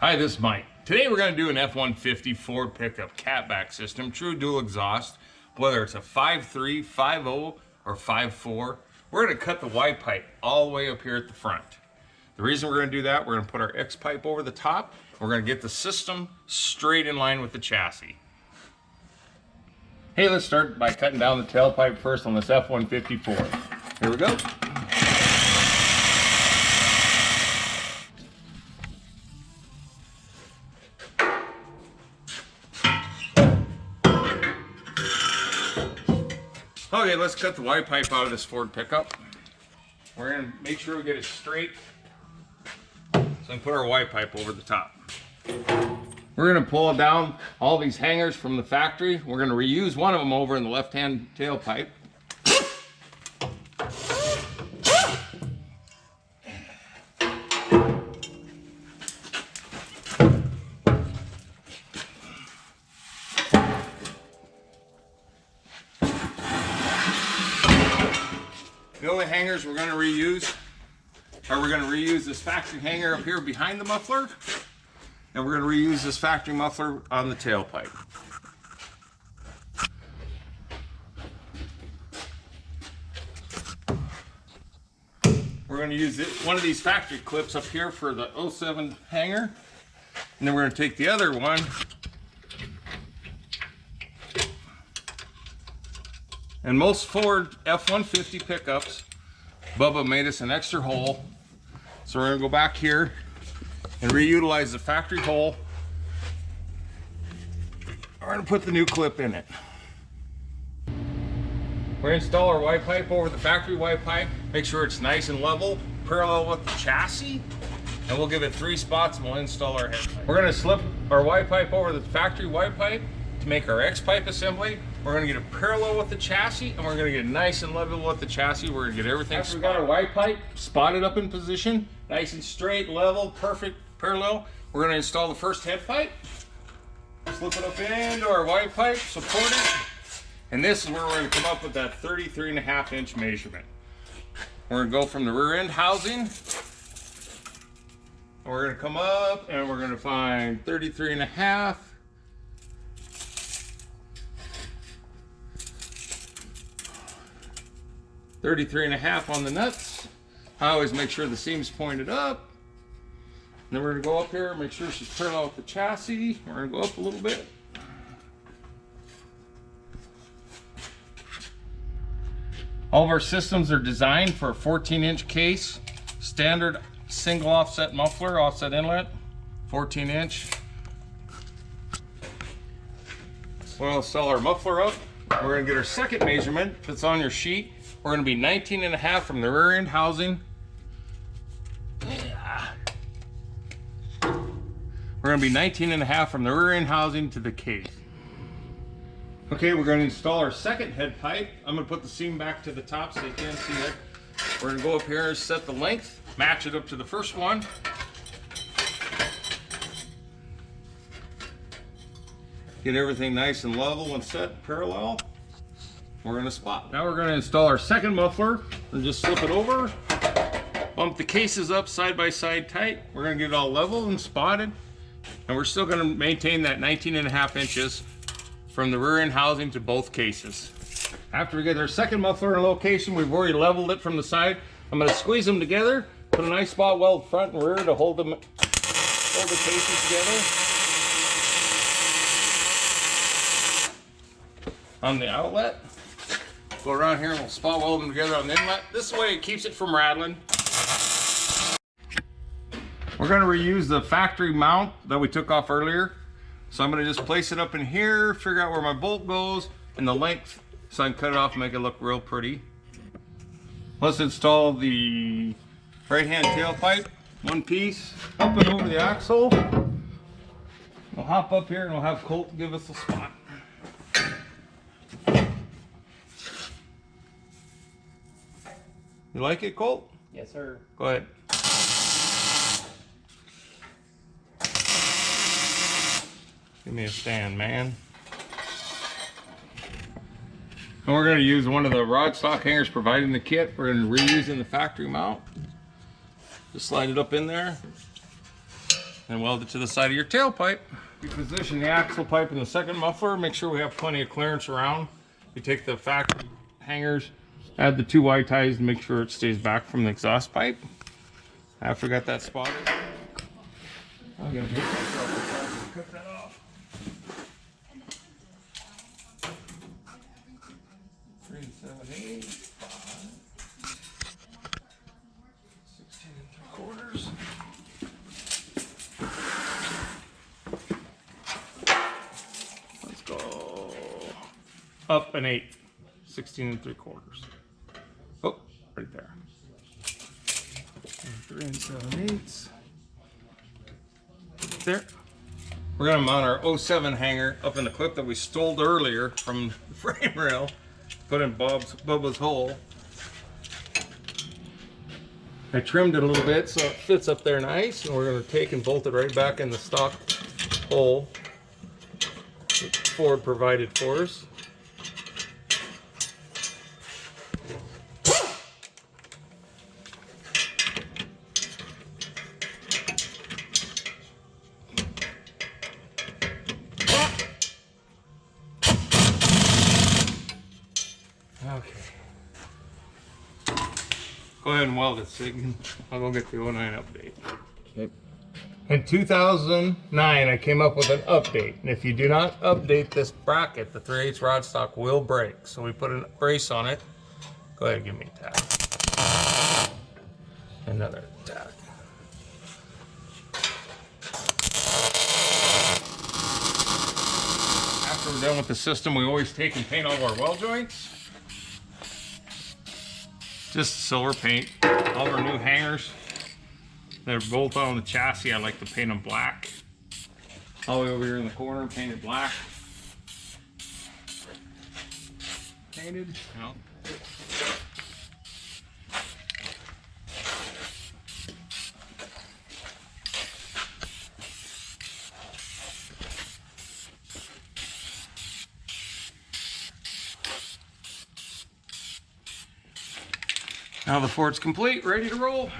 Hi, this is Mike. Today we're going to do an F-150 Ford pickup catback system, true dual exhaust, whether it's a 5.3, 5.0, or 5.4. We're going to cut the Y pipe all the way up here at the front. The reason we're going to do that, we're going to put our X pipe over the top. We're going to get the system straight in line with the chassis. Hey, let's start by cutting down the tailpipe first on this F-150 Ford. Here we go. Okay, let's cut the Y pipe out of this Ford pickup. We're going to make sure we get it straight. So we can put our Y pipe over the top. We're going to pull down all these hangers from the factory. We're going to reuse one of them over in the left-hand tailpipe. The only hangers we're going to reuse this factory hanger up here behind the muffler, and we're going to reuse this factory muffler on the tailpipe. We're going to use one of these factory clips up here for the 07 hanger, and then we're going to take the other one and most Ford F-150 pickups, Bubba made us an extra hole. So we're going to go back here and reutilize the factory hole. We're going to put the new clip in it. We're going to install our Y pipe over the factory Y pipe. Make sure it's nice and level, parallel with the chassis. And we'll give it 3 spots and we'll install our head pipe. We're going to slip our Y pipe over the factory Y pipe to make our X pipe assembly. We're going to get it parallel with the chassis, and we're going to get nice and level with the chassis. We're going to get everything spotted. After we got our Y pipe spotted up in position, nice and straight, level, perfect, parallel, we're going to install the first head pipe. Slip it up into our Y pipe, support it, and this is where we're going to come up with that 33.5-inch measurement. We're going to go from the rear end housing, and we're going to come up, and we're going to find 33.5. 33.5 on the nuts. I always make sure the seam's pointed up. And then we're going to go up here and make sure she's parallel with the chassis. We're going to go up a little bit. All of our systems are designed for a 14-inch case, standard single offset muffler, offset inlet, 14-inch. We'll install our muffler up. We're going to get our second measurement that's on your sheet. We're going to be 19.5 from the rear end housing. We're going to be 19.5 from the rear end housing to the case. Okay, we're going to install our second head pipe. I'm going to put the seam back to the top so you can see it. We're going to go up here and set the length, match it up to the first one. Get everything nice and level and set parallel. We're going to spot. Now we're going to install our second muffler and just slip it over. Bump the cases up side by side tight. We're going to get it all level and spotted. And we're still going to maintain that 19.5 inches from the rear end housing to both cases. After we get our second muffler in location, we've already leveled it from the side. I'm going to squeeze them together, put a nice spot weld front and rear to hold the cases together. On the outlet, go around here and we'll spot weld them together on the inlet. This way it keeps it from rattling. We're going to reuse the factory mount that we took off earlier. So I'm going to just place it up in here, figure out where my bolt goes and the length so I can cut it off and make it look real pretty. Let's install the right hand tailpipe, one piece, up and over the axle. We'll hop up here and we'll have Colt give us a spot. You like it, Colt? Yes, sir. Go ahead. Give me a stand, man. And we're going to use one of the rod stock hangers provided in the kit. We're going to reuse in the factory mount. Just slide it up in there. and weld it to the side of your tailpipe. We position the axle pipe in the second muffler, make sure we have plenty of clearance around. You take the factory hangers, add the 2 Y ties to make sure it stays back from the exhaust pipe. After I got that spotted, I'm gonna hit myself to cut that off. 3 7/8, 5, 16 3/4. Let's go up an 8, 16 3/4. Oh, right there. 3 7/8. There. We're gonna mount our 07 hanger up in the clip that we stole earlier from the frame rail. Put in Bubba's hole. I trimmed it a little bit so it fits up there nice, and we're gonna take and bolt it right back in the stock hole that Ford provided for us. Okay. Go ahead and weld it, Sig. I'll go get the 09 update. Okay. In 2009, I came up with an update. And if you do not update this bracket, the 3/8 rod stock will break. So we put a brace on it. Go ahead and give me a tap. Another tap. After we're done with the system, we always take and paint all of our weld joints. Just silver paint. All of our new hangers, they're both on the chassis. I like to paint them black. All the way over here in the corner, painted black. Painted, you know. Now the Ford's complete, ready to roll.